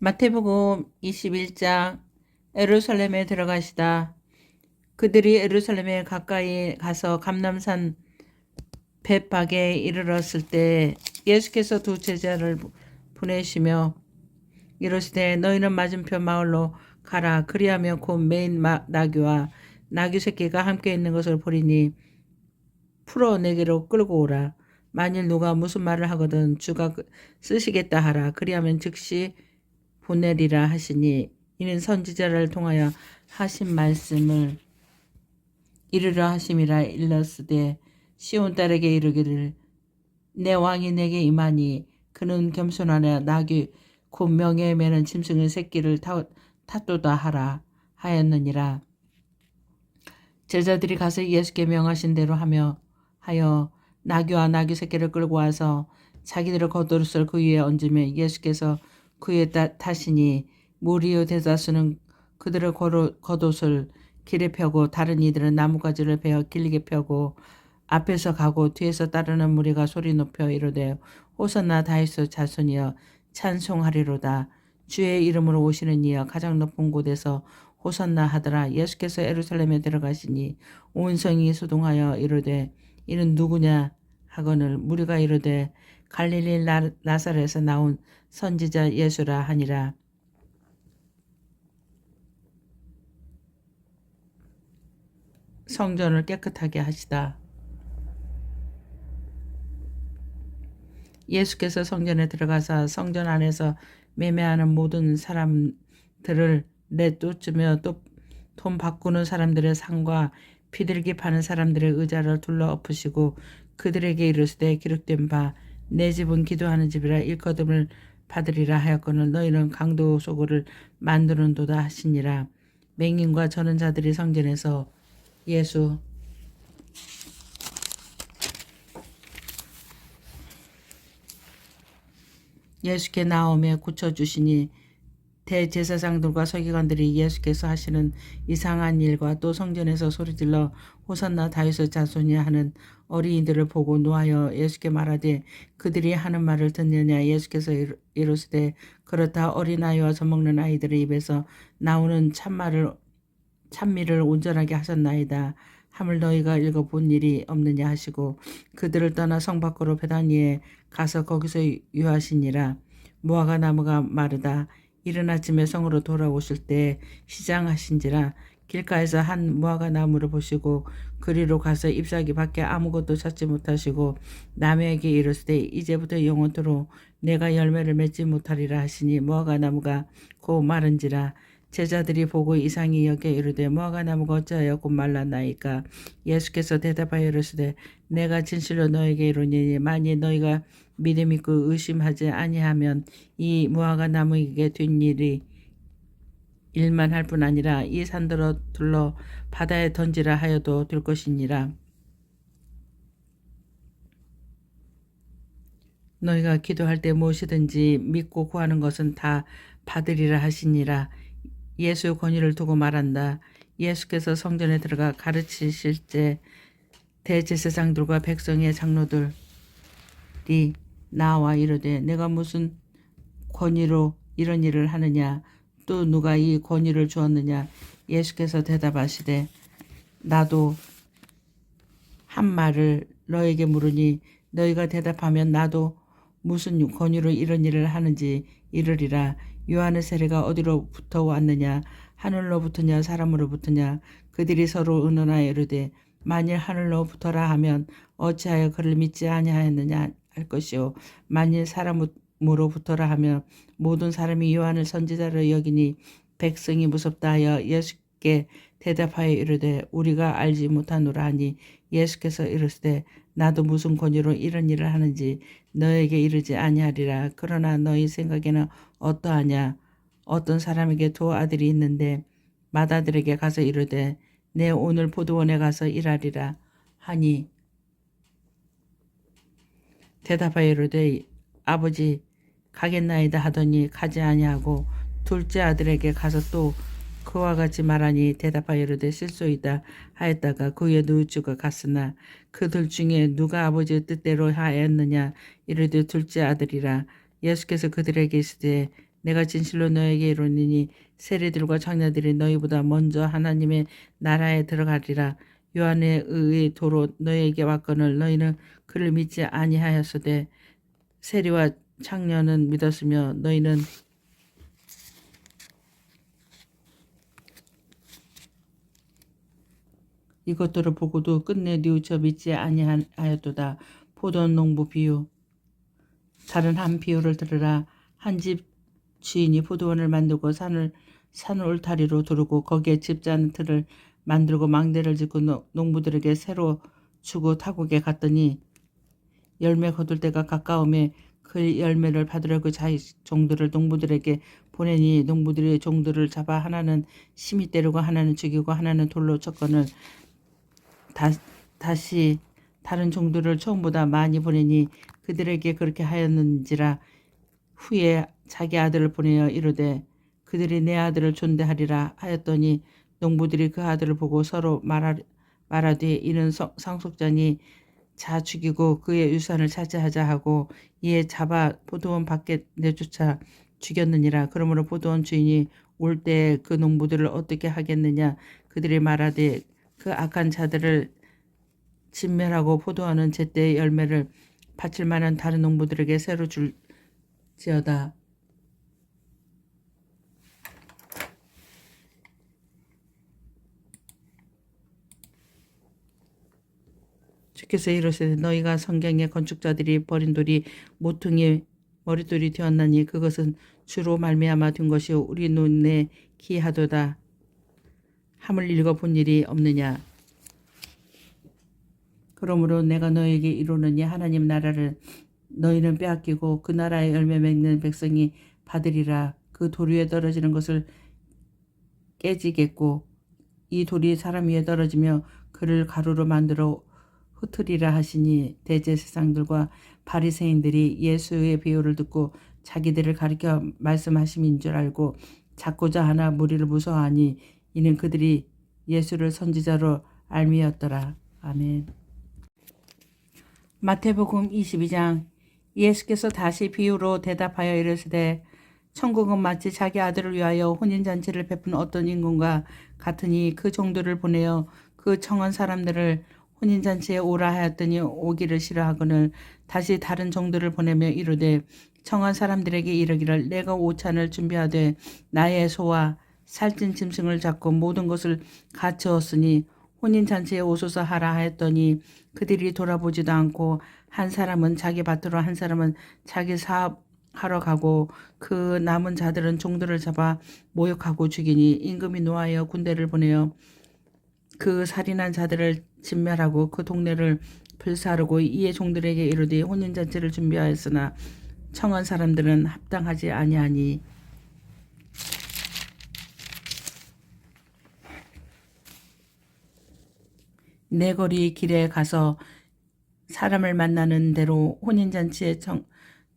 마태복음 21장. 예루살렘에 들어가시다. 그들이 예루살렘에 가까이 가서 감람산 벳박에 이르렀을 때 예수께서 두 제자를 보내시며 이르시되 너희는 맞은편 마을로 가라. 그리하면 곧 메인 나귀와 나귀 새끼가 함께 있는 것을 보리니 풀어 내게로 끌고 오라. 만일 누가 무슨 말을 하거든 주가 쓰시겠다 하라. 그리하면 즉시 보내리라 하시니 이는 선지자를 통하여 하신 말씀을 이르라 하심이라. 일렀으되 시온 딸에게 이르기를 내 왕이 내게 임하니 그는 겸손하나 나귀 곧 명예에 매는 짐승의 새끼를 탔도다 하라 하였느니라. 제자들이 가서 예수께 명하신 대로 하여 나귀와 나귀 새끼를 끌고 와서 자기들의 겉옷을 그 위에 얹으며 예수께서 그 위에 타시니 무리의 대다수는 그들의 겉옷을 길에 펴고 다른 이들은 나뭇가지를 베어 길게 펴고 앞에서 가고 뒤에서 따르는 무리가 소리 높여 이르되 호산나 다윗의 자손이여 찬송하리로다. 주의 이름으로 오시는 이여 가장 높은 곳에서 호산나 하더라. 예수께서 예루살렘에 들어가시니 온 성이 소동하여 이르되 이는 누구냐 하거늘 무리가 이르되 갈릴리 나사렛에서 나온 선지자 예수라 하니라. 성전을 깨끗하게 하시다. 예수께서 성전에 들어가사 성전 안에서 매매하는 모든 사람들을 내쫓으며 또 돈 바꾸는 사람들의 상과 비둘기 파는 사람들의 의자를 둘러 엎으시고 그들에게 이르시되 기록된 바 내 집은 기도하는 집이라 일거듭을 받으리라 하였거늘 너희는 강도 소굴을 만드는도다 하시니라. 맹인과 저는 자들이 성전에서 예수께 나오며 고쳐주시니 대제사장들과 서기관들이 예수께서 하시는 이상한 일과 또 성전에서 소리질러 호산나 다윗의 자손이야 하는 어린이들을 보고 노하여 예수께 말하되 그들이 하는 말을 듣느냐. 예수께서 이르시되 그렇다. 어린아이와 젖먹는 아이들의 입에서 나오는 찬미를 온전하게 하셨나이다 함을 너희가 읽어본 일이 없느냐 하시고 그들을 떠나 성 밖으로 베다니에 가서 거기서 유하시니라. 무화과 나무가 마르다 이른 아침에 성으로 돌아오실 때 시장하신지라. 길가에서 한 무화과 나무를 보시고 그리로 가서 잎사귀 밖에 아무것도 찾지 못하시고 남에게 이르시되 이제부터 영원토록 내가 열매를 맺지 못하리라 하시니 무화과 나무가 곧 마른지라. 제자들이 보고 이상히 여겨 이르되 무화과 나무가 어찌하여 곧 말랐나이까. 예수께서 대답하여 이르시되 내가 진실로 너에게 이르노니 만일 너희가 믿음 있고 의심하지 아니하면 이 무화과 나무에게 된 일만 할 뿐 아니라 이 산들어 둘러 바다에 던지라 하여도 될 것이니라. 너희가 기도할 때 무엇이든지 믿고 구하는 것은 다 받으리라 하시니라. 예수의 권위를 두고 말한다. 예수께서 성전에 들어가 가르치실 때 대제사장들과 백성의 장로들이 나와 이르되 내가 무슨 권위로 이런 일을 하느냐. 또 누가 이 권위를 주었느냐. 예수께서 대답하시되 나도 한 말을 너에게 물으니 너희가 대답하면 나도 무슨 권위로 이런 일을 하는지 이르리라. 요한의 세례가 어디로부터 왔느냐. 하늘로부터냐 사람으로부터냐. 그들이 서로 의논하여 이르되 만일 하늘로부터라 하면 어찌하여 그를 믿지 아니하였느냐 할 것이요 만일 사람으로부터라 하면 모든 사람이 요한을 선지자로 여기니 백성이 무섭다 하여 예수께 대답하여 이르되 우리가 알지 못하노라 하니 예수께서 이르시되 나도 무슨 권위로 이런 일을 하는지 너에게 이르지 아니하리라. 그러나 너희 생각에는 어떠하냐. 어떤 사람에게 두 아들이 있는데 맏아들에게 가서 이르되 내 오늘 포도원에 가서 일하리라 하니 대답하여 이르되 아버지 가겠나이다 하더니 가지 아니하고 둘째 아들에게 가서 또 그와 같이 말하니 대답하여 이르되 실소이다 하였다가 그의 누우주가 갔으나 그들 중에 누가 아버지의 뜻대로 하였느냐. 이르되 둘째 아들이라. 예수께서 그들에게 이르시되 내가 진실로 너에게 이르노니 세리들과 장녀들이 너희보다 먼저 하나님의 나라에 들어가리라. 요한의 의의 도로 너희에게 왔거늘 너희는 그를 믿지 아니하였으되 세리와 장녀는 믿었으며 너희는 이것들을 보고도 끝내 뉘우쳐 믿지 아니하였도다. 포도 농부 비유. 다른 한 비유를 들으라. 한 집 주인이 포도원을 만들고 산을 울타리로 두르고 거기에 집자는 틀을 만들고 망대를 짓고 농부들에게 새로 주고 타국에 갔더니 열매 거둘 때가 가까움에 그 열매를 받으려 그 자기 종들을 농부들에게 보내니 농부들이 종들을 잡아 하나는 심히 때리고 하나는 죽이고 하나는 돌로 쳤거늘 다시 다른 종들을 처음보다 많이 보내니 그들에게 그렇게 하였는지라. 후에 자기 아들을 보내어 이르되 그들이 내 아들을 존대하리라 하였더니 농부들이 그 아들을 보고 서로 말하되 이는 상속자니 자 죽이고 그의 유산을 차지하자 하고 이에 잡아 포도원 밖에 내쫓아 죽였느니라. 그러므로 포도원 주인이 올 때 그 농부들을 어떻게 하겠느냐. 그들이 말하되 그 악한 자들을 진멸하고 포도원은 제때의 열매를 바칠 만한 다른 농부들에게 새로 줄지어다. 주께서 이르시되 너희가 성경의 건축자들이 버린 돌이 모퉁이 머릿돌이 되었나니 그것은 주로 말미암아 된 것이요 우리 눈에 기하도다 함을 읽어본 일이 없느냐. 그러므로 내가 너에게 이르노니 하나님 나라를 너희는 빼앗기고 그 나라의 열매 맺는 백성이 받으리라. 그 돌 위에 떨어지는 것을 깨지겠고 이 돌이 사람 위에 떨어지며 그를 가루로 만들어 흩으리라 하시니 대제사장들과 바리새인들이 예수의 비유를 듣고 자기들을 가리켜 말씀하심인 줄 알고 잡고자 하나 무리를 무서워하니 이는 그들이 예수를 선지자로 알미였더라. 아멘. 마태복음 22장. 예수께서 다시 비유로 대답하여 이르시되 천국은 마치 자기 아들을 위하여 혼인잔치를 베푼 어떤 인군과 같으니 그 종들을 보내어 그 청한 사람들을 혼인잔치에 오라 하였더니 오기를 싫어하거늘 다시 다른 종들을 보내며 이르되 청한 사람들에게 이르기를 내가 오찬을 준비하되 나의 소와 살찐 짐승을 잡고 모든 것을 갖추었으니 혼인잔치에 오소서 하라 하였더니 그들이 돌아보지도 않고 한 사람은 자기 밭으로 한 사람은 자기 사업하러 가고 그 남은 자들은 종들을 잡아 모욕하고 죽이니 임금이 노하여 군대를 보내어 그 살인한 자들을 진멸하고 그 동네를 불사르고 이에 종들에게 이르되 혼인잔치를 준비하였으나 청한 사람들은 합당하지 아니하니 내 거리 길에 가서 사람을 만나는 대로 혼인잔치에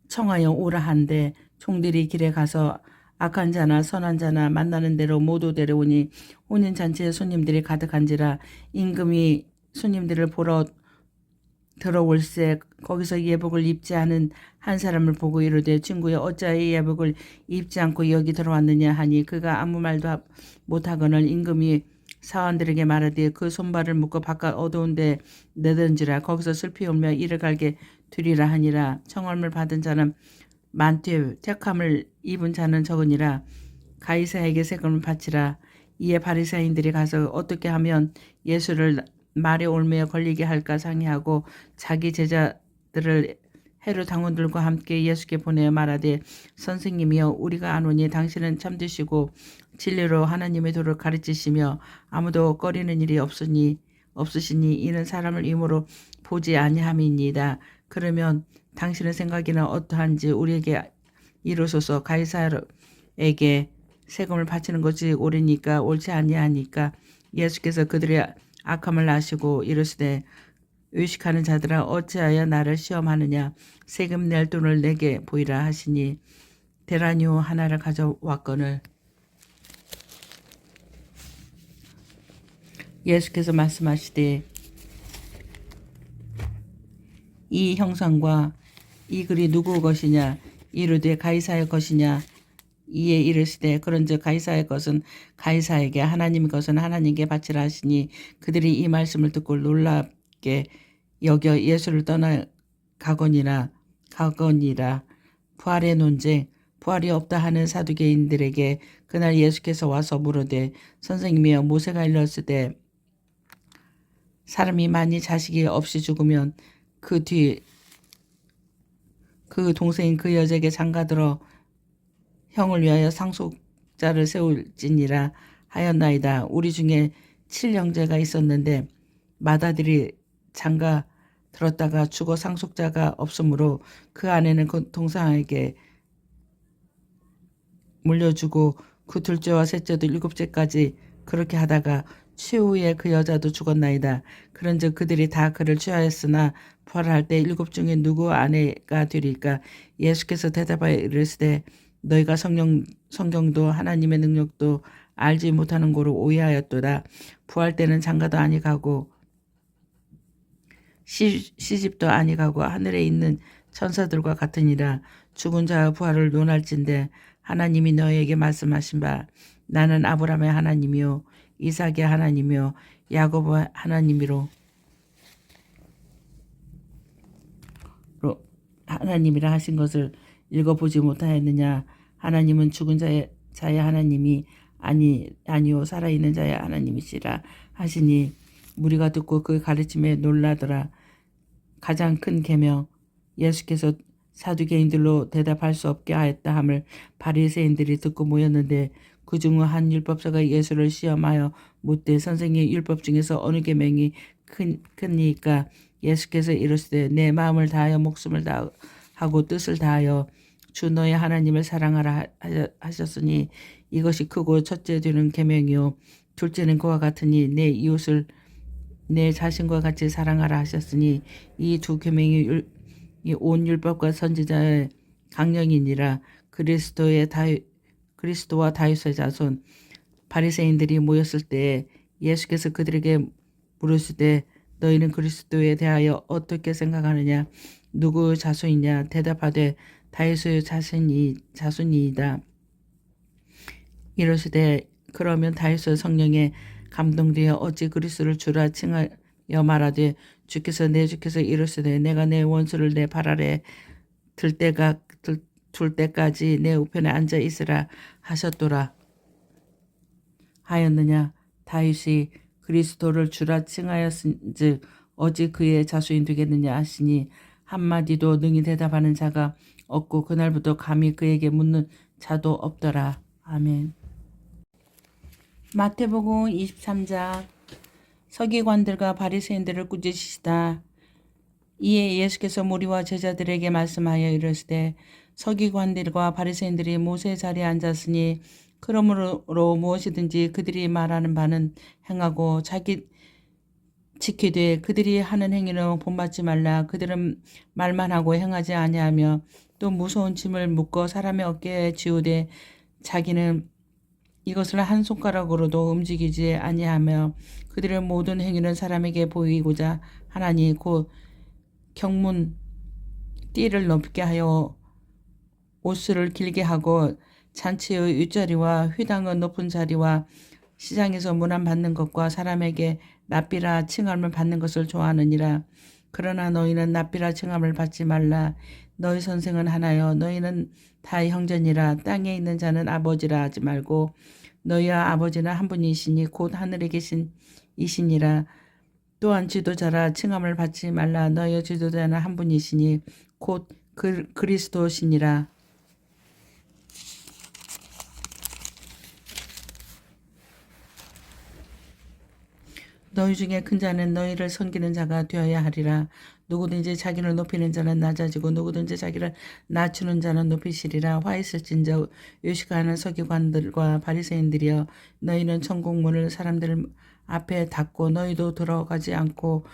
청하여 오라 한데 종들이 길에 가서 악한 자나 선한 자나 만나는 대로 모두 데려오니 혼인잔치에 손님들이 가득한지라. 임금이 손님들을 보러 들어올새 거기서 예복을 입지 않은 한 사람을 보고 이르되 친구여 어찌하여 예복을 입지 않고 여기 들어왔느냐 하니 그가 아무 말도 못하거늘 임금이 사원들에게 말하되 그 손발을 묶어 바깥 어두운 데 내던지라. 거기서 슬피 울며 이를 갈게 두리라 하니라. 청함을 받은 자는 많되 택함을 입은 자는 적으니라. 가이사에게 세금을 바치라. 이에 바리새인들이 가서 어떻게 하면 예수를 말에 올매어 걸리게 할까 상의하고 자기 제자들을 헤롯 당원들과 함께 예수께 보내어 말하되 선생님이여 우리가 아노니 당신은 참되시고 진리로 하나님의 도를 가르치시며 아무도 꺼리는 일이 없으시니 이는 사람을 임으로 보지 아니함이니이다. 그러면 당신의 생각에는 어떠한지 우리에게 이루소서. 가이사에게 세금을 바치는 것이 옳으니까 옳지 아니하니까. 예수께서 그들의 악함을 아시고 이르시되 의식하는 자들아 어찌하여 나를 시험하느냐. 세금 낼 돈을 내게 보이라 하시니 데나리오 하나를 가져왔거늘 예수께서 말씀하시되 이 형상과 이 글이 누구 것이냐. 이르되 가이사의 것이냐. 이에 이르시되 그런즉 가이사의 것은 가이사에게 하나님의 것은 하나님께 바치라 하시니 그들이 이 말씀을 듣고 놀랍게 여겨 예수를 떠나 가거니라. 부활의 논쟁. 부활이 없다 하는 사두개인들에게 그날 예수께서 와서 물으되 선생님이여 모세가 일렀으되 사람이 만일 자식이 없이 죽으면 그 뒤 그 동생인 그 여자에게 장가들어 형을 위하여 상속자를 세울지니라 하였나이다. 우리 중에 7형제가 있었는데 맏아들이 장가 들었다가 죽어 상속자가 없으므로 그 아내는 그 동생에게 물려주고 그 둘째와 셋째도 일곱째까지 그렇게 하다가 최후에 그 여자도 죽었나이다. 그런즉 그들이 다 그를 취하였으나 부활할 때 일곱 중에 누구 아내가 되리까? 예수께서 대답하여 이르시되 너희가 성경도 하나님의 능력도 알지 못하는 고로 오해하였도다. 부활 때는 장가도 아니 가고 시집도 아니 가고 하늘에 있는 천사들과 같으니라. 죽은 자의 부활을 논할진대 하나님이 너희에게 말씀하신 바 나는 아브라함의 하나님이요 이삭의 하나님이요 야곱의 하나님이라 하신 것을 읽어보지 못하였느냐. 하나님은 죽은 자의 하나님이 아니요 살아있는 자의 하나님이시라 하시니 무리가 듣고 그 가르침에 놀라더라. 가장 큰 계명. 예수께서 사두개인들로 대답할 수 없게 하였다 함을 바리새인들이 듣고 모였는데 그 중 한 율법사가 예수를 시험하여 묻되 선생님 율법 중에서 어느 계명이 크니까? 예수께서 이르시되 내 마음을 다하여 목숨을 다하고 뜻을 다하여 주 너의 하나님을 사랑하라 하셨으니 이것이 크고 첫째 되는 계명이요 둘째는 그와 같으니 내 이웃을 내 자신과 같이 사랑하라 하셨으니 이 두 계명이 온 율법과 선지자의 강령이니라. 그리스도와 다윗의 자손 바리새인들이 모였을 때에 예수께서 그들에게 물으시되 너희는 그리스도에 대하여 어떻게 생각하느냐? 누구 자손이냐? 대답하되 다윗의 자손이이다. 이르시되 그러면 다윗의 성령에 감동되어 어찌 그리스도를 주라 칭하여 말하되 주께서 이르시되 내가 내 원수를 내 발 아래 둘 때까지 내 우편에 앉아 있으라 하셨도라 하였느냐. 다윗이 그리스도를 주라 칭하였은즉 어찌 그의 자손이 되겠느냐 하시니 한마디도 능히 대답하는 자가 없고 그날부터 감히 그에게 묻는 자도 없더라. 아멘. 마태복음 23장. 서기관들과 바리새인들을 꾸짖으시다. 이에 예수께서 무리와 제자들에게 말씀하여 이르시되 서기관들과 바리새인들이 모세의 자리에 앉았으니 그러므로 무엇이든지 그들이 말하는 바는 행하고 자기 지키되 그들이 하는 행위는 본받지 말라. 그들은 말만 하고 행하지 아니하며 또 무서운 짐을 묶어 사람의 어깨에 지우되 자기는 이것을 한 손가락으로도 움직이지 아니하며 그들의 모든 행위는 사람에게 보이고자 하나니 곧 경문 띠를 높게 하여 옷을 길게 하고 잔치의 윗자리와 회당의 높은 자리와 시장에서 문안받는 것과 사람에게 납비라 칭함을 받는 것을 좋아하느니라. 그러나 너희는 납비라 칭함을 받지 말라. 너희 선생은 하나여 너희는 다 형제니라. 땅에 있는 자는 아버지라 하지 말고 너희와 아버지는 한 분이시니 곧 하늘에 계신 이시니라. 또한 지도자라 칭함을 받지 말라. 너희의 지도자는 한 분이시니 곧 그리스도시니라. 너희 중에 큰 자는 너희를 섬기는 자가 되어야 하리라. 누구든지 자기를 높이는 자는 낮아지고 누구든지 자기를 낮추는 자는 높이시리라. 화 있을진저 요식하는 서기관들과 바리새인들이여 너희는 천국문을 사람들 앞에 닫고 너희도 들어가지 않고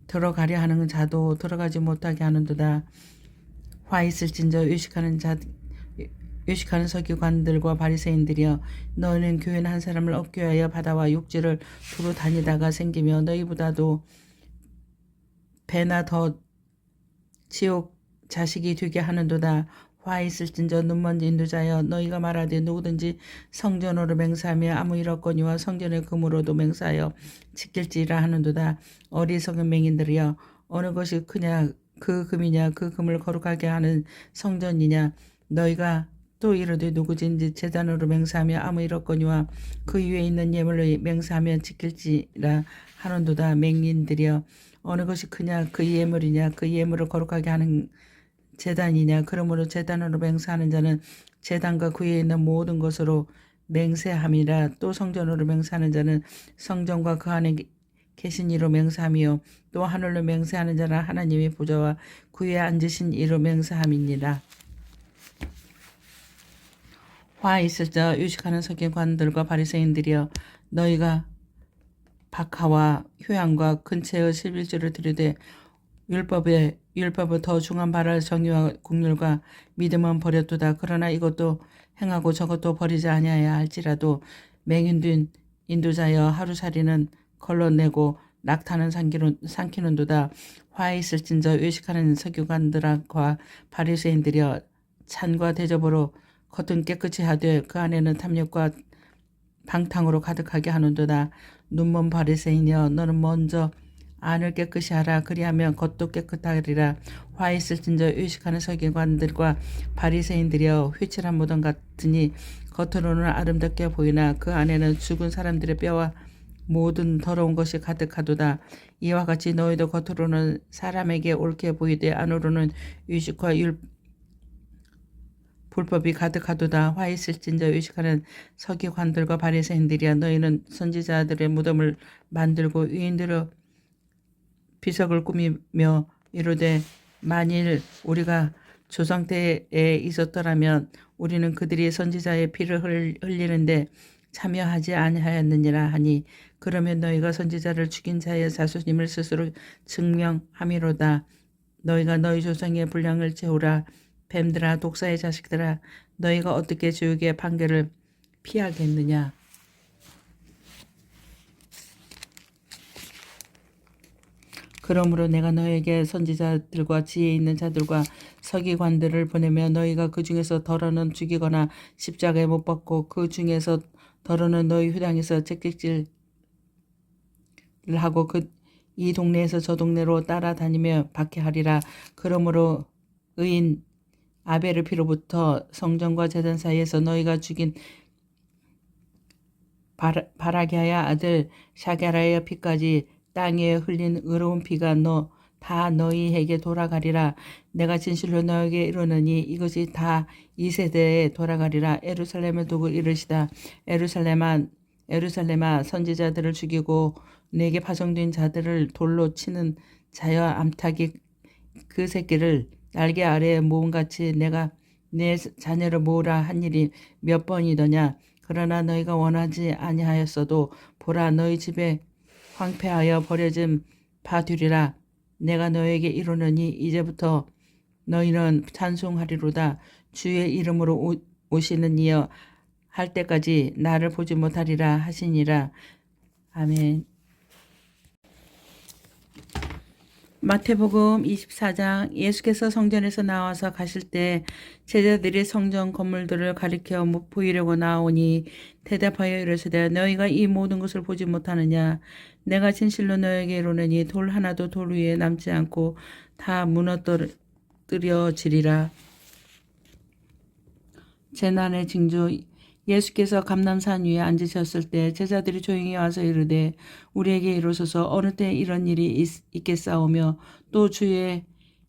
들어가려 하는 자도 들어가지 못하게 하는도다. 화 있을진저 요식하는 서기관들과 바리새인들이여 너희는 교회는 한 사람을 얻기 위하여 바다와 육지를 두루 다니다가 생기며 너희보다도 배나 더 지옥 자식이 되게 하는도다. 화 있을진저 눈먼 인도자여 너희가 말하되 누구든지 성전으로 맹세하며 아무 일 없거니와 성전의 금으로도 맹세하여 지킬지라 하는도다. 어리석은 맹인들이여 어느 것이 크냐 그 금이냐 그 금을 거룩하게 하는 성전이냐. 너희가 또 이르되 누구든지 제단으로 맹세하며 아무 일 없거니와 그 위에 있는 예물로 맹세하며 지킬지라 하는도다. 맹인들이여 어느 것이 크냐 그 예물이냐 그 예물을 거룩하게 하는 제단이냐. 그러므로 제단으로 맹세하는 자는 제단과 그 위에 있는 모든 것으로 맹세함이라. 또 성전으로 맹세하는 자는 성전과 그 안에 계신 이로 맹세하며 또 하늘로 맹세하는 자는 하나님의 보좌와 그 위에 앉으신 이로 맹세함이니라. 화 있을 자 유식하는 서기관들과 바리새인들이여 너희가 박하와 효양과 근체의 11조를 들이되 율법을 더 중한 바랄 정의와 국률과 믿음은 버렸도다. 그러나 이것도 행하고 저것도 버리지 아니하야 할지라도 맹인된 인도자여 하루살이는 걸러내고 낙타는 삼키는도다. 화 있을진저 외식하는 서기관들과 바리새인들이여 잔과 대접으로 겉은 깨끗이 하되 그 안에는 탐욕과 방탕으로 가득하게 하는도다. 눈먼 바리새인이여 너는 먼저 안을 깨끗이 하라. 그리하면 겉도 깨끗하리라. 화 있을진저 의식하는 서기관들과 바리새인들이여 회칠한 무덤 같으니 겉으로는 아름답게 보이나 그 안에는 죽은 사람들의 뼈와 모든 더러운 것이 가득하도다. 이와 같이 너희도 겉으로는 사람에게 옳게 보이되 안으로는 의식과 불법이 가득하도다. 화 있을진저 의식하는 서기관들과 바리새인들이야 너희는 선지자들의 무덤을 만들고 의인들의 비석을 꾸미며 이르되 만일 우리가 조상 때에 있었더라면 우리는 그들이 선지자의 피를 흘리는데 참여하지 아니하였느니라 하니 그러면 너희가 선지자를 죽인 자의 자손임을 스스로 증명함이로다. 너희가 너희 조상의 분량을 채우라. 뱀들아 독사의 자식들아 너희가 어떻게 죄의 판결을 피하겠느냐. 그러므로 내가 너에게 선지자들과 지혜 있는 자들과 서기관들을 보내며 너희가 그 중에서 덜어는 죽이거나 십자가에 못 박고 그 중에서 덜어는 너희 회당에서 채찍질을 하고 이 동네에서 저 동네로 따라다니며 박해하리라. 그러므로 의인 아벨의 피로부터 성전과 제단 사이에서 너희가 죽인 바라기아의 아들 샤게라의 피까지 땅에 흘린 의로운 피가 다 너희에게 돌아가리라. 내가 진실로 너에게 이르노니 이것이 다 이 세대에 돌아가리라. 예루살렘을 두고 이르시다. 예루살렘아 선지자들을 죽이고 내게 파송된 자들을 돌로 치는 자여 암탉이 그 새끼를 날개 아래에 모음같이 내가 내 자녀를 모으라 한 일이 몇 번이더냐. 그러나 너희가 원하지 아니하였어도 보라 너희 집에 황폐하여 버려진 바 되리라. 내가 너에게 이르노니 이제부터 너희는 찬송하리로다. 주의 이름으로 오시는 이여 할 때까지 나를 보지 못하리라 하시니라. 아멘. 마태복음 24장. 예수께서 성전에서 나와서 가실 때 제자들이 성전 건물들을 가리켜 보이려고 나오니 대답하여 이르시되 너희가 이 모든 것을 보지 못하느냐. 내가 진실로 너에게 이르노니 돌 하나도 돌 위에 남지 않고 다 무너뜨려지리라. 재난의 징조. 예수께서 감람산 위에 앉으셨을 때 제자들이 조용히 와서 이르되 우리에게 이르소서 어느 때 이런 일이 있겠사오며 또 주의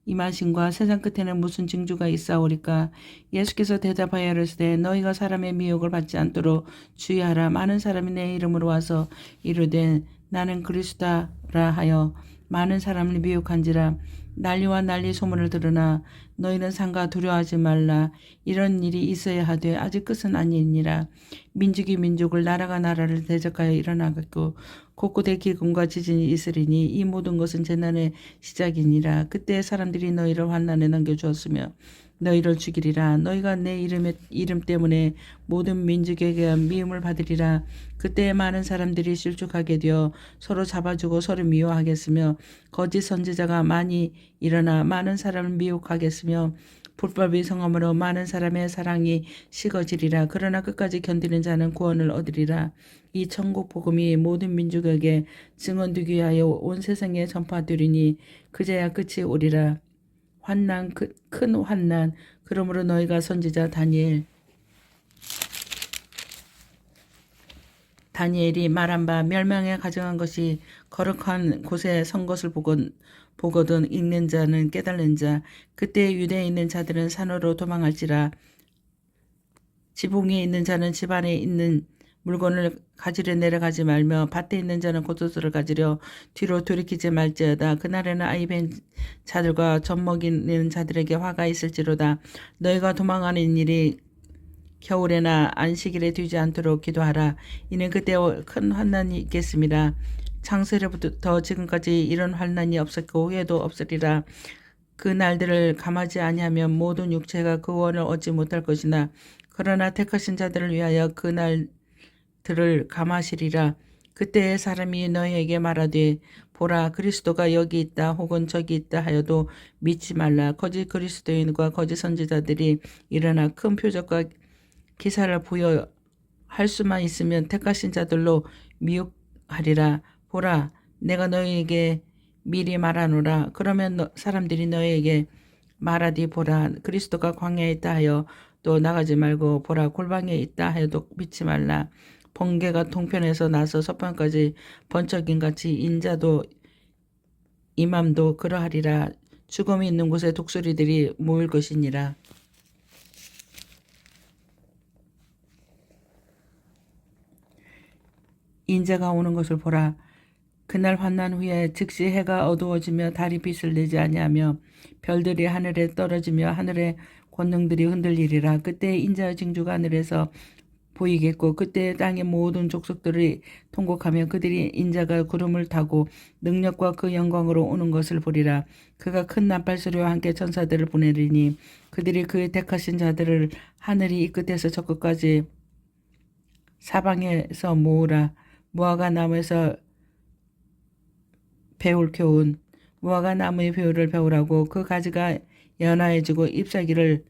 임하심과 세상 끝에는 무슨 징조가 있사오리까. 예수께서 대답하여 이르시되 너희가 사람의 미혹을 받지 않도록 주의하라. 많은 사람이 내 이름으로 와서 이르되 나는 그리스도라 하여 많은 사람을 미혹한지라. 난리와 난리 소문을 들으나 너희는 상가 두려워하지 말라. 이런 일이 있어야 하되 아직 끝은 아니니라. 민족이 민족을 나라가 나라를 대적하여 일어나겠고 곳곳에 기근과 지진이 있으리니 이 모든 것은 재난의 시작이니라. 그때 사람들이 너희를 환난에 넘겨주었으며 너희를 죽이리라. 너희가 내 이름 때문에 모든 민족에게 미움을 받으리라. 그때 많은 사람들이 실족하게 되어 서로 잡아주고 서로 미워하겠으며 거짓 선지자가 많이 일어나 많은 사람을 미혹하겠으며 불법이 성함으로 많은 사람의 사랑이 식어지리라. 그러나 끝까지 견디는 자는 구원을 얻으리라. 이 천국 복음이 모든 민족에게 증언되기 위하여 온 세상에 전파되리니 그제야 끝이 오리라. 환난, 큰 환난. 그러므로 너희가 선지자 다니엘이 말한 바 멸망에 가증한 것이 거룩한 곳에 선 것을 보거든 읽는 자는 깨달는 자. 그때 유대에 있는 자들은 산으로 도망할지라. 지붕에 있는 자는 집 안에 있는 물건을 가지려 내려가지 말며 밭에 있는 자는 겉옷을 가지려 뒤로 돌이키지 말지어다. 그날에는 아이 벤 자들과 젖 먹이는 자들에게 화가 있을지로다. 너희가 도망하는 일이 겨울에나 안식일에 되지 않도록 기도하라. 이는 그때 큰 환난이 있겠습니다. 창세로부터 지금까지 이런 환난이 없었고 후에도 없으리라. 그 날들을 감하지 아니하면 모든 육체가 그 원을 얻지 못할 것이나 그러나 택하신 자들을 위하여 그 날들을 감하시리라. 그때 사람이 너희에게 말하되 보라 그리스도가 여기 있다 혹은 저기 있다 하여도 믿지 말라. 거짓 그리스도인과 거짓 선지자들이 일어나 큰 표적과 기사를 부여할 수만 있으면 택하신 자들로 미혹하리라. 보라 내가 너희에게 미리 말하노라. 그러면 사람들이 너희에게 말하디 보라 그리스도가 광야에 있다 하여 또 나가지 말고 보라 골방에 있다 하여도 믿지 말라. 번개가 동편에서 나서 서편까지 번쩍임같이 인자도 이맘도 그러하리라. 죽음이 있는 곳에 독수리들이 모일 것이니라. 인자가 오는 것을 보라. 그날 환난 후에 즉시 해가 어두워지며 달이 빛을 내지 아니하며 별들이 하늘에 떨어지며 하늘의 권능들이 흔들리리라. 그때 인자의 징조가 하늘에서 보이겠고 그때 땅의 모든 족속들이 통곡하며 그들이 인자가 구름을 타고 능력과 그 영광으로 오는 것을 보리라. 그가 큰 나팔소리와 함께 천사들을 보내리니 그들이 그의 택하신 자들을 하늘이 이 끝에서 저 끝까지 사방에서 모으라. 무화과 나무에서 배울 교훈. 무화과 나무의 배울을 배우라고. 그 가지가 연화해지고 잎사귀를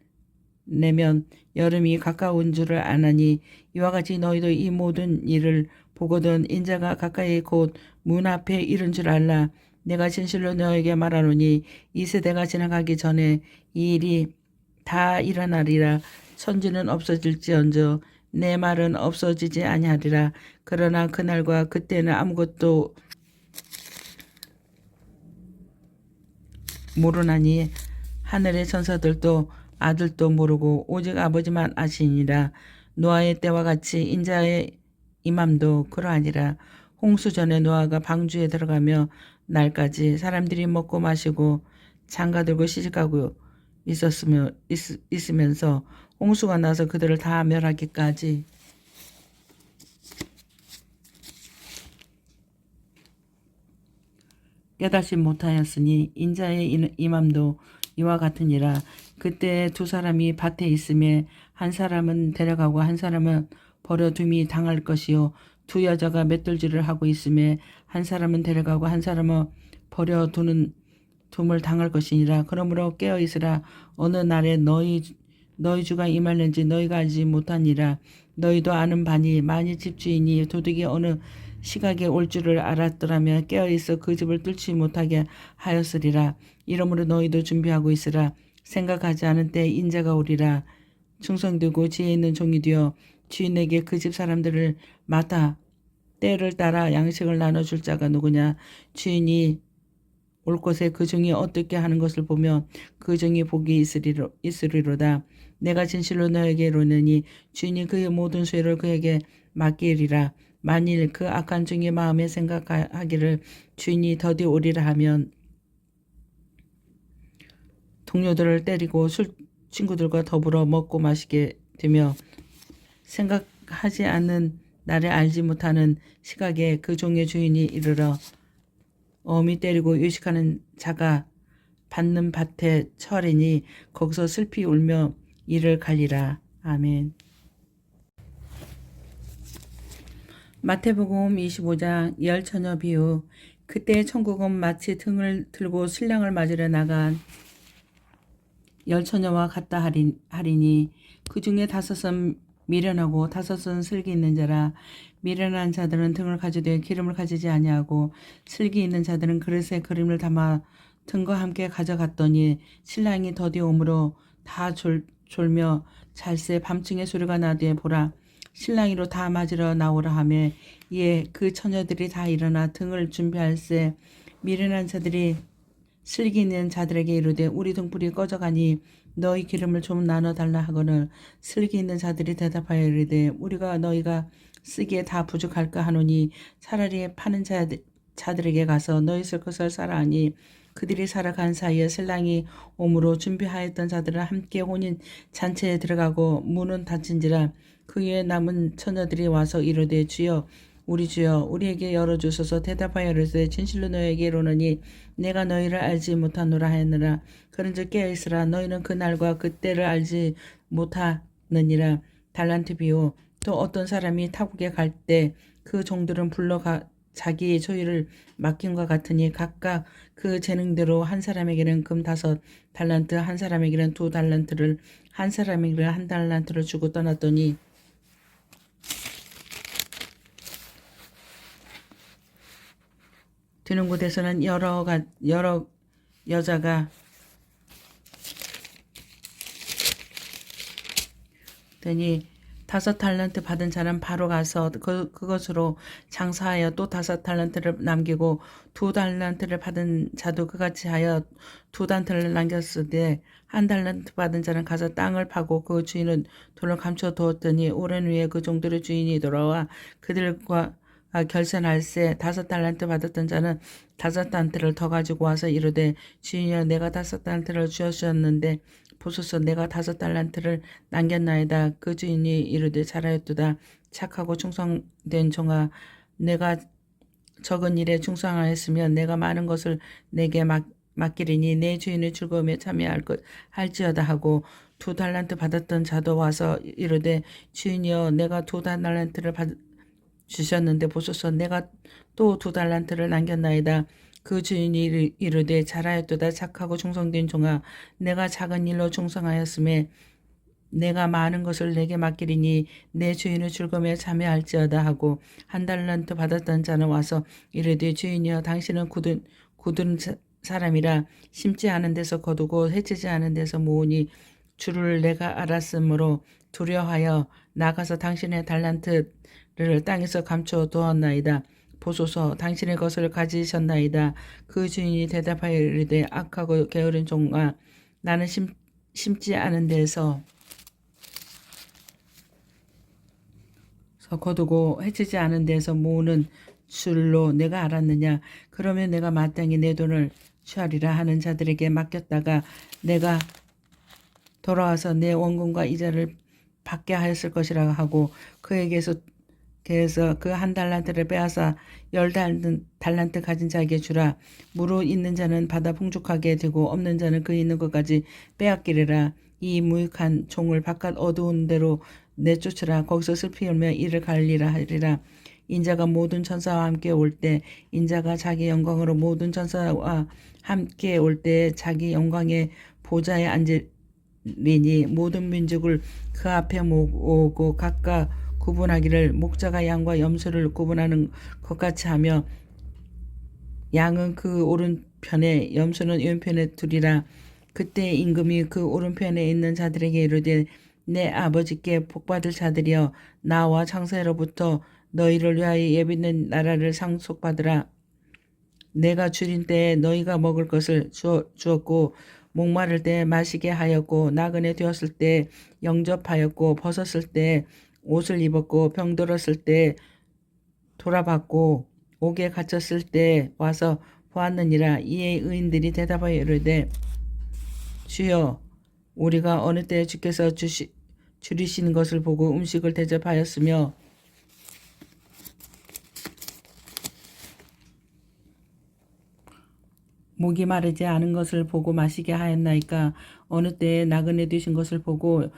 내면 여름이 가까운 줄을 아나니 이와 같이 너희도 이 모든 일을 보거든 인자가 가까이 곧 문 앞에 이른 줄 알라. 내가 진실로 너에게 말하노니 이 세대가 지나가기 전에 이 일이 다 일어나리라. 천지는 없어질지언정 내 말은 없어지지 아니하리라. 그러나 그날과 그때는 아무것도 모르나니 하늘의 천사들도 아들도 모르고 오직 아버지만 아시니라. 노아의 때와 같이 인자의 임함도 그러하니라. 홍수 전에 노아가 방주에 들어가며 날까지 사람들이 먹고 마시고 장가들고 시집가고 있으면서 홍수가 나서 그들을 다 멸하기까지 깨닫지 못하였으니 인자의 임함도 이와 같으니라. 그때 두 사람이 밭에 있음에 한 사람은 데려가고 한 사람은 버려둠이 당할 것이요 두 여자가 맷돌질을 하고 있음에 한 사람은 데려가고 한 사람은 버려두는 둠을 당할 것이니라. 그러므로 깨어 있으라. 어느 날에 너희 주가 임할는지 너희가 알지 못하니라. 너희도 아는 바니 만일 집주인이 도둑이 어느 시각에 올 줄을 알았더라면 깨어있어 그 집을 뚫지 못하게 하였으리라. 이러므로 너희도 준비하고 있으라. 생각하지 않은 때 인자가 오리라. 충성되고 지혜 있는 종이 되어 주인에게 그 집 사람들을 맡아 때를 따라 양식을 나눠줄 자가 누구냐. 주인이 올 곳에 그 종이 어떻게 하는 것을 보며 그 종이 복이 있으리로다. 내가 진실로 너에게 이르노니 주인이 그의 모든 수혜를 그에게 맡기리라. 만일 그 악한 종의 마음에 생각하기를 주인이 더디 오리라 하면 동료들을 때리고 친구들과 더불어 먹고 마시게 되며 생각하지 않는 나를 알지 못하는 시각에 그 종의 주인이 이르러 어미 때리고 유식하는 자가 받는 밭에 처리니 거기서 슬피 울며 이를 갈리라. 아멘. 마태복음 25장 열처녀 비유. 그때 천국은 마치 등을 들고 신랑을 맞으러 나간 10처녀와 같다 하리니 그 중에 5은 미련하고 5은 슬기 있는 자라. 미련한 자들은 등을 가지되 기름을 가지지 아니하고 슬기 있는 자들은 그릇에 기름을 담아 등과 함께 가져갔더니 신랑이 더디 오므로 다 졸며 잘새 밤중에 소리가 나되 보라 신랑이로 다 맞으러 나오라 하며 이에 그 처녀들이 다 일어나 등을 준비할세. 미련한 자들이 슬기 있는 자들에게 이르되 우리 등불이 꺼져가니 너희 기름을 좀 나눠 달라 하거늘 슬기 있는 자들이 대답하여 이르되 우리가 너희가 쓰기에 다 부족할까 하노니 차라리 파는 자들에게 가서 너희 쓸 것을 사라 하니 그들이 살아간 사이에 신랑이 오므로 준비하였던 자들은 함께 혼인 잔치에 들어가고 문은 닫힌지라. 그 위에 남은 처녀들이 와서 이르되 주여 우리 주여 우리에게 열어주소서. 대답하여 이르되 진실로 너희에게 이르노니 내가 너희를 알지 못하노라 하였느라. 그런즉 깨어있으라. 너희는 그 날과 그 때를 알지 못하느니라. 달란트 비유. 또 어떤 사람이 타국에 갈 때 그 종들은 불러가 자기의 소유를 맡김과 같으니 각각 그 재능대로 한 사람에게는 금 5달란트 한 사람에게는 2달란트를 한 사람에게는 1달란트를 주고 떠났더니 드는 곳에서는 여러 여자가 되니 5달란트 받은 자는 바로 가서 그것으로 장사하여 또 5달란트를 남기고 2달란트를 받은 자도 그같이 하여 2달란트를 남겼으되 1달란트 받은 자는 가서 땅을 파고 그 주인은 돈을 감춰 두었더니 오랜 후에 그 종들의 주인이 돌아와 그들과 결산할세. 5달란트 받았던 자는 5달란트를 더 가지고 와서 이르되 주인이여 내가 5달란트를 주셨는데 보소서 내가 5달란트를 남겼나이다. 그 주인이 이르되 잘하였도다. 착하고 충성된 종아 내가 적은 일에 충성하였으면 내가 많은 것을 내게 맡기리니 내 주인의 즐거움에 참여할지어다 하고 2달란트 받았던 자도 와서 이르되 주인이여 내가 2달란트를 주셨는데 보소서 내가 또 2달란트를 남겼나이다. 그 주인이 이르되 잘하였도다. 착하고 충성된 종아 내가 작은 일로 충성하였음에 내가 많은 것을 내게 맡기리니 내 주인의 즐거움에 참여할지어다 하고 1달란트 받았던 자는 와서 이르되 주인이여 당신은 굳은 사람이라 심지 않은 데서 거두고 해치지 않은 데서 모으니 주를 내가 알았으므로 두려하여 나가서 당신의 달란트를 땅에서 감춰 두었나이다. 보소서 당신의 것을 가지셨나이다. 그 주인이 대답하여 이르되 악하고 게으른 종아 나는 심지 않은 데서 거두고 해치지 않은 데서 모으는 줄로 내가 알았느냐. 그러면 내가 마땅히 내 돈을 취하리라 하는 자들에게 맡겼다가 내가 돌아와서 내 원금과 이자를 받게 하였을 것이라 하고 그에게서 그 1달란트를 빼앗아 10달란트 가진 자에게 주라. 무로 있는 자는 받아 풍족하게 되고 없는 자는 그 있는 것까지 빼앗기리라. 이 무익한 종을 바깥 어두운 데로 내쫓으라. 거기서 슬피 울며 이를 갈리라 하리라. 인자가 모든 천사와 함께 올 때 인자가 자기 영광으로 모든 천사와 함께 올 때 자기 영광의 보좌에 앉으리니 모든 민족을 그 앞에 모으고 각각 구분하기를 목자가 양과 염소를 구분하는 것 같이 하며 양은 그 오른편에 염소는 왼편에 두리라. 그때 임금이 그 오른편에 있는 자들에게 이르되 내 아버지께 복받을 자들이여 나와 창세로부터 너희를 위하여 예비된 나라를 상속받으라. 내가 줄인 때에 너희가 먹을 것을 주었고 목마를 때 마시게 하였고 나그네 되었을 때 영접하였고 벗었을 때 옷을 입었고 병들었을 때 돌아봤고 옥에 갇혔을 때 와서 보았느니라. 이에 의인들이 대답하여 이르되 주여 우리가 어느 때에 주께서 줄이시는 것을 보고 음식을 대접하였으며 목이 마르지 않은 것을 보고 마시게 하였나이까. 어느 때에 나그네 되신 것을 보고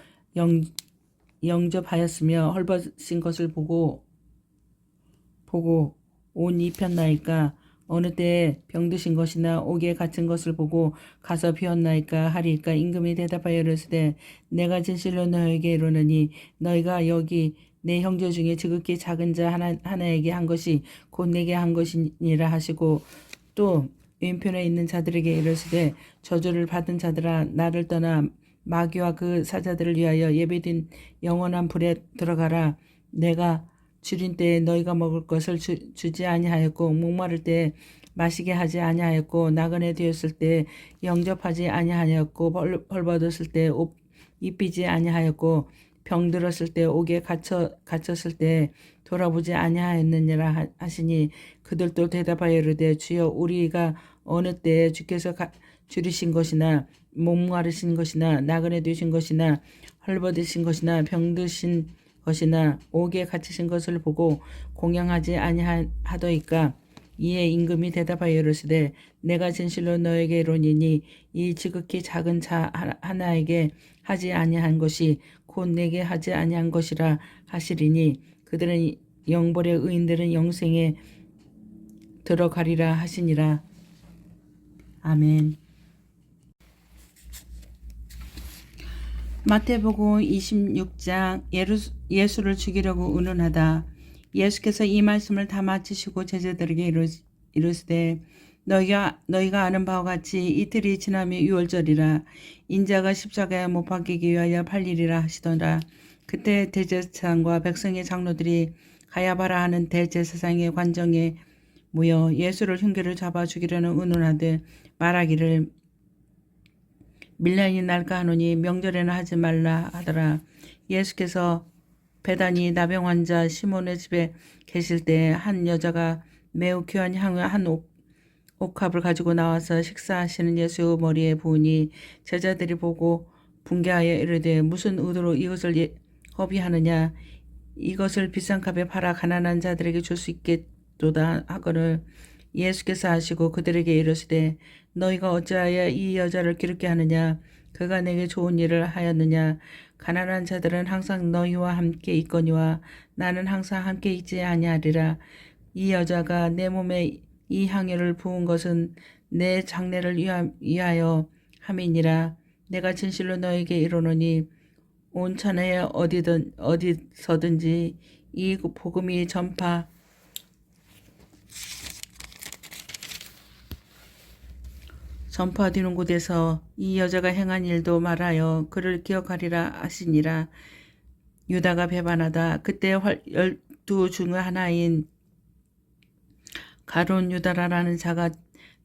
영접하였으며 헐벗으신 것을 보고 옷 입혔나이까. 어느 때에 병드신 것이나 옥에 갇힌 것을 보고 가서 비었나이까 하리까. 임금이 대답하여 이르시되 내가 진실로 너에게 이르노니 너희가 여기 내 형제 중에 지극히 작은 자 하나에게 한 것이 곧 내게 한 것이니라 하시고, 또 왼편에 있는 자들에게 이르시되 저주를 받은 자들아 나를 떠나 마귀와 그 사자들을 위하여 예배된 영원한 불에 들어가라. 내가 주린 때에 너희가 먹을 것을 주지 아니하였고, 목마를 때에 마시게 하지 아니하였고, 나그네 되었을 때에 영접하지 아니하였고, 벌받았을 때에 옷 입히지 아니하였고, 병들었을 때 옥에 갇혔을 때 돌아보지 아니하였느니라 하시니, 그들도 대답하여 이르되 주여 우리가 어느 때에 주께서 줄이신 것이나 목마르신 것이나 나그네 되신 것이나 헐벗으신 것이나 병드신 것이나 옥에 갇히신 것을 보고 공양하지 아니하더이까. 이에 임금이 대답하여 이르시되 내가 진실로 너에게 이르노니 이 지극히 작은 자 하나에게 하지 아니한 것이 곧 내게 하지 아니한 것이라 하시리니, 그들은 영벌의 의인들은 영생에 들어가리라 하시니라. 아멘. 마태복음 26장. 예수를 죽이려고 의논하다. 예수께서 이 말씀을 다 마치시고 제자들에게 이르시되 너희가 아는 바와 같이 이틀이 지나면 유월절이라. 인자가 십자가에 못 박히기 위하여 팔리리라 하시더라. 그때 대제사장과 백성의 장로들이 가야바라 하는 대제사장의 관정에 모여 예수를 흉계를 잡아 죽이려는 의논하되 말하기를 밀란이 날까 하노니 명절에는 하지 말라 하더라. 예수께서 베다니 나병 환자 시몬의 집에 계실 때 한 여자가 매우 귀한 향유 한 옥합을 가지고 나와서 식사하시는 예수의 머리에 부으니 제자들이 보고 분개하여 이르되 무슨 의도로 이것을 허비하느냐. 이것을 비싼 값에 팔아 가난한 자들에게 줄 수 있겠도다 하거늘. 예수께서 하시고 그들에게 이르시되 너희가 어찌하여 이 여자를 기롭게 하느냐. 그가 내게 좋은 일을 하였느냐. 가난한 자들은 항상 너희와 함께 있거니와 나는 항상 함께 있지 아니하리라. 이 여자가 내 몸에 이 향유를 부은 것은 내 장례를 위하여 함이니라. 내가 진실로 너에게 이르노니 온 천하에 어디서든지 이 복음이 전파되는 곳에서 이 여자가 행한 일도 말하여 그를 기억하리라 하시니라. 유다가 배반하다. 그때 12 중의 하나인 가룟 유다라는 자가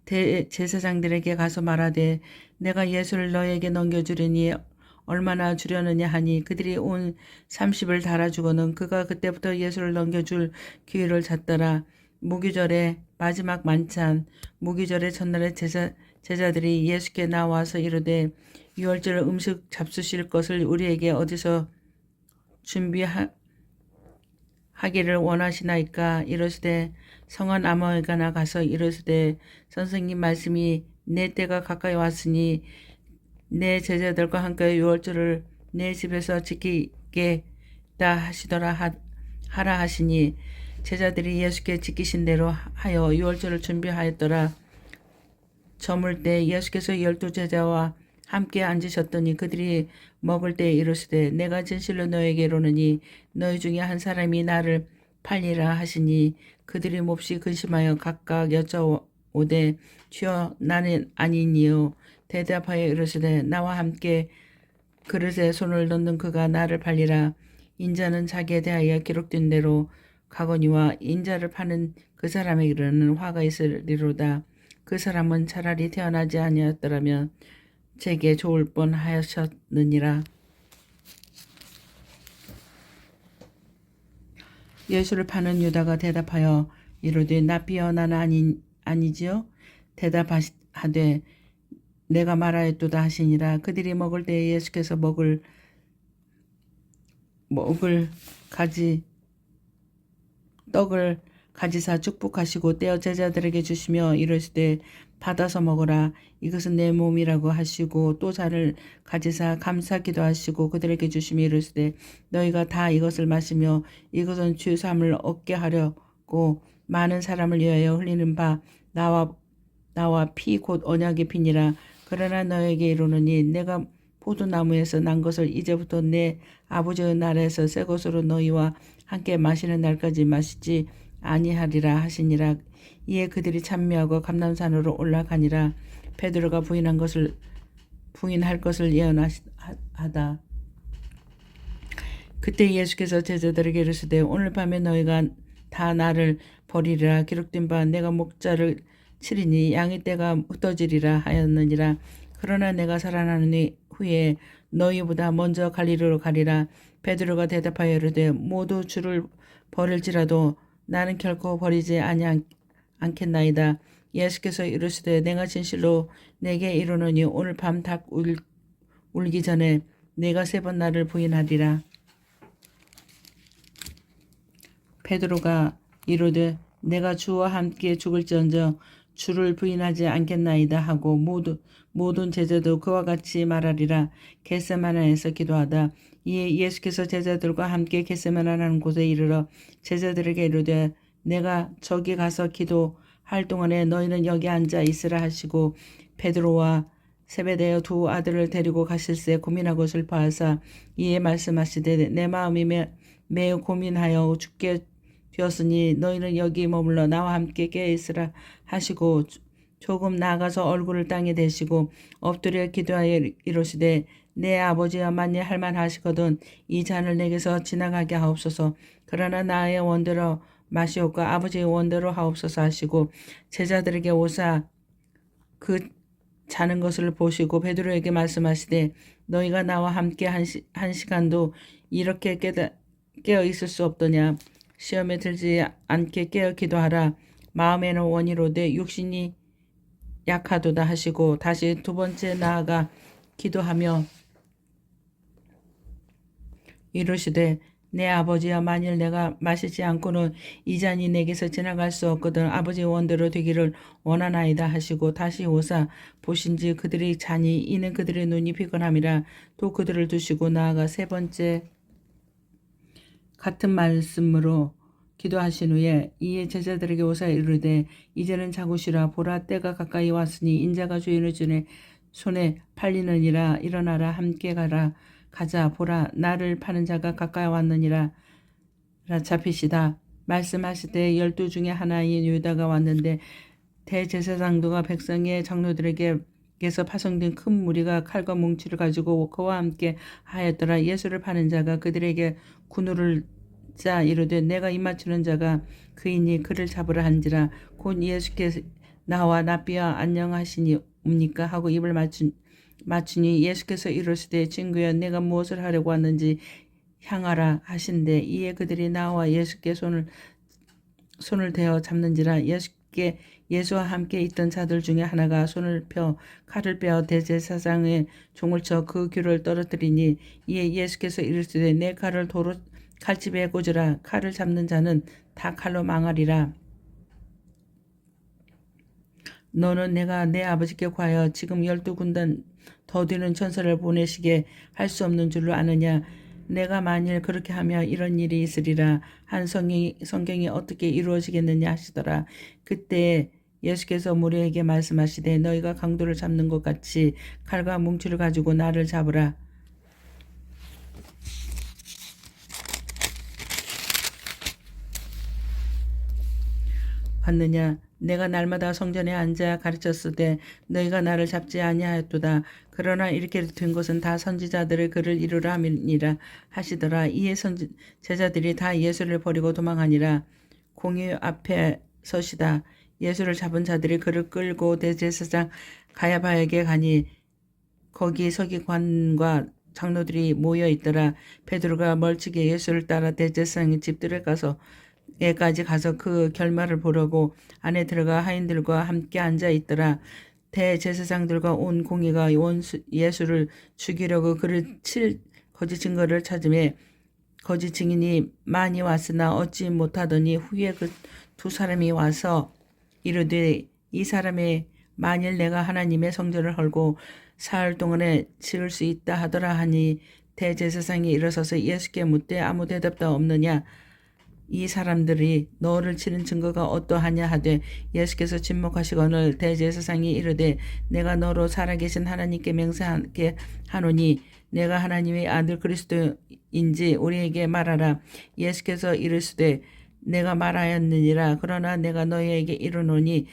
대제사장들에게 가서 말하되 내가 예수를 너에게 넘겨주려니 얼마나 주려느냐 하니, 그들이 온 30을 달아주고는 그가 그때부터 예수를 넘겨줄 기회를 찾더라. 무기절의 마지막 만찬. 무기절의 첫날에 제자들이 예수께 나와서 이르되 유월절 음식 잡수실 것을 우리에게 어디서 준비하기를 원하시나이까. 이르시되 성한 아무에게나 가서 이르시되 선생님 말씀이 내 때가 가까이 왔으니 내 제자들과 함께 유월절을 내 집에서 지키겠다 하라 하시니, 제자들이 예수께 지키신 대로 하여 유월절을 준비하였더라. 저물 때 예수께서 12 제자와 함께 앉으셨더니 그들이 먹을 때 이르시되 내가 진실로 너에게 이르노니 너희 중에 한 사람이 나를 팔리라 하시니, 그들이 몹시 근심하여 각각 여쭤오되 주여 나는 아니니요. 대답하여 이르시되 나와 함께 그릇에 손을 넣는 그가 나를 팔리라. 인자는 자기에 대하여 기록된 대로 가거니와 인자를 파는 그 사람에게는 화가 있으리로다. 그 사람은 차라리 태어나지 아니었더라면 제게 좋을 뻔하셨느니라. 예수를 파는 유다가 대답하여 이르되 나비여 나는 아니지요. 대답하되 내가 말하였도다 하시니라. 그들이 먹을 때에 예수께서 먹을 떡을 가지사 축복하시고 떼어 제자들에게 주시며 이르시되 받아서 먹으라. 이것은 내 몸이라고 하시고 또 잔을 가지사 감사기도 하시고 그들에게 주시며 이르시되 너희가 다 이것을 마시며 이것은 죄 사함을 얻게 하려고 많은 사람을 위하여 흘리는 바 나와 피 곧 언약의 피니라. 그러나 너에게 이르노니 내가 포도나무에서 난 것을 이제부터 내 아버지의 나라에서 새 것으로 너희와 함께 마시는 날까지 마시지 아니하리라 하시니라. 이에 그들이 찬미하고 감람산으로 올라가니라. 베드로가 부인할 것을 예언하다. 그때 예수께서 제자들에게 이르시되 오늘 밤에 너희가 다 나를 버리리라. 기록된 바 내가 목자를 치리니 양의 떼가 흩어지리라 하였느니라. 그러나 내가 살아나는 후에 너희보다 먼저 갈리로로 가리라. 베드로가 대답하여 이르되 모두 주를 버릴지라도 나는 결코 버리지 않겠나이다. 예수께서 이르시되 내가 진실로 내게 이르노니 오늘 밤 닭 울기 전에 내가 3번 나를 부인하리라. 베드로가 이르되 내가 주와 함께 죽을지언정 주를 부인하지 않겠나이다 하고 모든 제자도 그와 같이 말하리라. 겟세마네에서 기도하다. 이에 예수께서 제자들과 함께 겟세마네라는 곳에 이르러 제자들에게 이르되 내가 저기 가서 기도할 동안에 너희는 여기 앉아 있으라 하시고 베드로와 세베대의 2 아들을 데리고 가실새 고민하고 슬퍼하사 이에 말씀하시되 내 마음이 매우 고민하여 죽게 되었으니 너희는 여기 머물러 나와 함께 깨어 있으라 하시고 조금 나아가서 얼굴을 땅에 대시고 엎드려 기도하여 이르시되 내 아버지여 만일 할만하시거든 이 잔을 내게서 지나가게 하옵소서. 그러나 나의 원대로 마시옵고 아버지의 원대로 하옵소서 하시고 제자들에게 오사 그 자는 것을 보시고 베드로에게 말씀하시되 너희가 나와 함께 한 시간도 이렇게 깨어 있을 수 없더냐. 시험에 들지 않게 깨어 기도하라. 마음에는 원이로되 육신이 약하도다 하시고 다시 2번째 나아가 기도하며 이르시되 내 아버지여 만일 내가 마시지 않고는 이 잔이 내게서 지나갈 수 없거든 아버지의 원대로 되기를 원하나이다 하시고 다시 오사 보신지 그들이 자니 이는 그들의 눈이 피곤함이라. 또 그들을 두시고 나아가 3번째 같은 말씀으로 기도하신 후에 이에 제자들에게 오사 이르되 이제는 자고 쉬라. 보라 때가 가까이 왔으니 인자가 주인의 손에 팔리느니라. 일어나라 함께 가자. 보라 나를 파는 자가 가까이 왔느니라. 잡히시다. 말씀하시되 12 중에 하나인 유다가 왔는데 대제사장들과 백성의 장로들에게서 파송된 큰 무리가 칼과 뭉치를 가지고 그와 함께 하였더라. 예수를 파는 자가 그들에게 군우를 자 이르되 내가 입맞추는 자가 그이니 그를 잡으라 한지라. 곧 예수께서 나와 납비여 안녕하시니옵니까 하고 입을 맞추니 예수께서 이르시되 친구여 내가 무엇을 하려고 왔는지 향하라 하신대. 이에 그들이 나와 예수께 손을 대어 잡는지라. 예수와 함께 있던 자들 중에 하나가 손을 펴 칼을 빼어 대제사장의 종을 쳐 그 귀를 떨어뜨리니 이에 예수께서 이르시되 내 칼을 칼집에 꽂으라. 칼을 잡는 자는 다 칼로 망하리라. 너는 내가 내 아버지께 구하여 지금 12군단 더 되는 천사를 보내시게 할 수 없는 줄로 아느냐. 내가 만일 그렇게 하면 이런 일이 있으리라 한 성경이 어떻게 이루어지겠느냐 하시더라. 그때 예수께서 무리에게 말씀하시되 너희가 강도를 잡는 것 같이 칼과 뭉치를 가지고 나를 잡으라. 봤느냐. 내가 날마다 성전에 앉아 가르쳤을 때 너희가 나를 잡지 아니하였도다. 그러나 이렇게 된 것은 다 선지자들의 글을 이루려 함이니라 하시더라. 이에 제자들이 다 예수를 버리고 도망하니라. 공회 앞에 서시다. 예수를 잡은 자들이 그를 끌고 대제사장 가야바에게 가니 거기 서기관과 장로들이 모여 있더라. 베드로가 멀찍이 예수를 따라 대제사장의 집들에 에까지 가서 그 결말을 보려고 안에 들어가 하인들과 함께 앉아 있더라. 대제사장들과 온 공회가 예수를 죽이려고 그를 칠 거짓 증거를 찾음에 거짓 증인이 많이 왔으나 얻지 못하더니 후에 그 2 사람이 와서 이르되 이 사람이 만일 내가 하나님의 성전을 헐고 사흘 동안에 지을 수 있다 하더라 하니 대제사장이 일어서서 예수께 묻되 아무 대답도 없느냐. 이 사람들이 너를 치는 증거가 어떠하냐 하되 예수께서 침묵하시거늘 대제사장이 이르되 내가 너로 살아계신 하나님께 맹세하게 하노니 내가 하나님의 아들 그리스도인지 우리에게 말하라. 예수께서 이르시되 내가 말하였느니라. 그러나 내가 너희에게 이르노니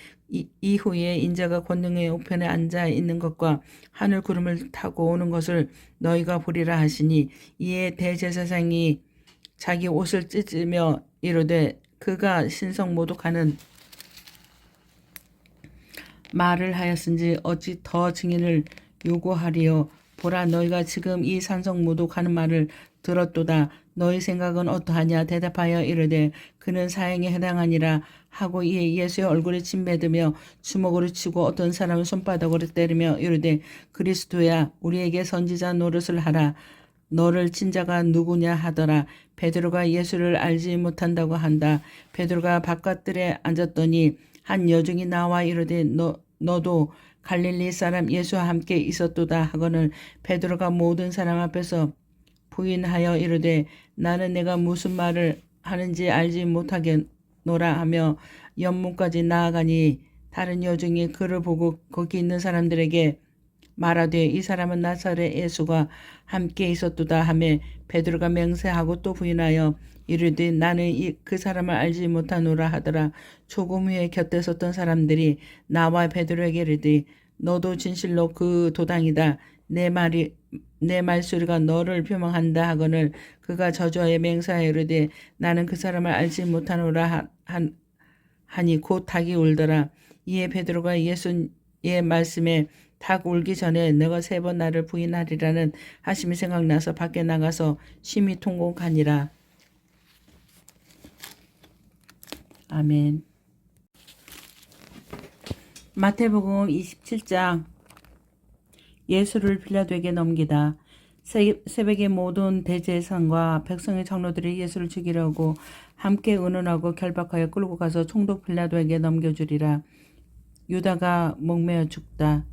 이후에 인자가 권능의 우편에 앉아 있는 것과 하늘 구름을 타고 오는 것을 너희가 보리라 하시니 이에 대제사장이 자기 옷을 찢으며 이르되 그가 신성 모독하는 말을 하였은지 어찌 더 증인을 요구하리요. 보라 너희가 지금 이 산성 모독하는 말을 들었도다. 너희 생각은 어떠하냐. 대답하여 이르되 그는 사형에 해당하니라 하고 이에 예수의 얼굴에 침뱉으며 주먹으로 치고 어떤 사람은 손바닥으로 때리며 이르되 그리스도야 우리에게 선지자 노릇을 하라. 너를 친 자가 누구냐 하더라. 베드로가 예수를 알지 못한다고 한다. 베드로가 바깥들에 앉았더니 한 여종이 나와 이르되 너도 갈릴리 사람 예수와 함께 있었도다 하거늘 베드로가 모든 사람 앞에서 부인하여 이르되 나는 내가 무슨 말을 하는지 알지 못하겠노라 하며 연문까지 나아가니 다른 여종이 그를 보고 거기 있는 사람들에게 말하되 이 사람은 나사렛 예수가 함께 있었도다 하며 베드로가 맹세하고 또 부인하여 이르되 나는 그 사람을 알지 못하노라 하더라. 조금 후에 곁에 섰던 사람들이 나와 베드로에게 이르되 너도 진실로 그 도당이다. 내 말소리가 너를 표명한다 하거늘 그가 저주하여 맹세하여 이르되 나는 그 사람을 알지 못하노라 하니 곧 닭이 울더라. 이에 베드로가 예수의 말씀에 닭 울기 전에 내가 3번 나를 부인하리라는 하심이 생각나서 밖에 나가서 심히 통곡하니라. 아멘. 마태복음 27장. 예수를 빌라도에게 넘기다. 새벽에 모든 대제사장과 백성의 장로들이 예수를 죽이려고 함께 의논하고 결박하여 끌고 가서 총독 빌라도에게 넘겨주리라. 유다가 목매어 죽다.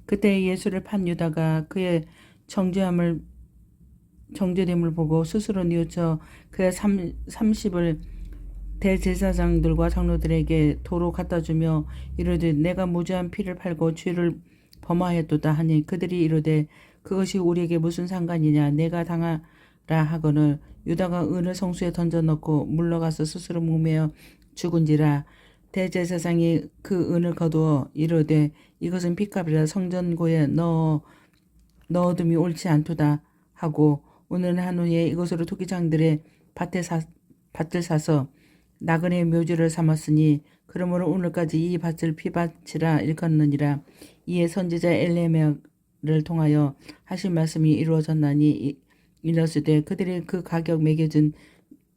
그때 예수를 판 유다가 그의 정죄됨을 보고 스스로 뉘우쳐 그의 30을 대제사장들과 장로들에게 도로 갖다 주며 이르되 내가 무죄한 피를 팔고 죄를 범하였도다 하니 그들이 이르되 그것이 우리에게 무슨 상관이냐. 내가 당하라 하거늘 유다가 은을 성수에 던져 넣고 물러가서 스스로 목매어 죽은지라. 대제사장이 그 은을 거두어 이르되 이것은 핏값이라 성전고에 넣어둠이 옳지 않도다 하고 오늘 한 후에 이것으로 토기장들의 밭을 사서 나그네의 묘지를 삼았으니 그러므로 오늘까지 이 밭을 피밭이라 일컫느니라. 이에 선지자 엘레미야를 통하여 하신 말씀이 이루어졌나니 이르시되 그들이 그 가격 매겨준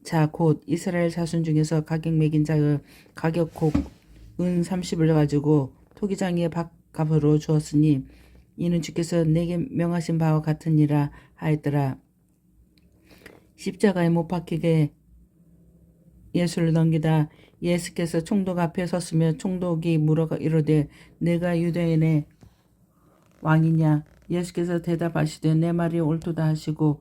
자 곧 이스라엘 자손 중에서 가격 매긴 자의 가격 곧 은 30을 가지고 토기장의 밭값으로 주었으니 이는 주께서 내게 명하신 바와 같으니라 하였더라. 십자가에 못 박히게 예수를 넘기다. 예수께서 총독 앞에 섰으며 총독이 물어 이르되 내가 유대인의 왕이냐. 예수께서 대답하시되 내 말이 옳도다 하시고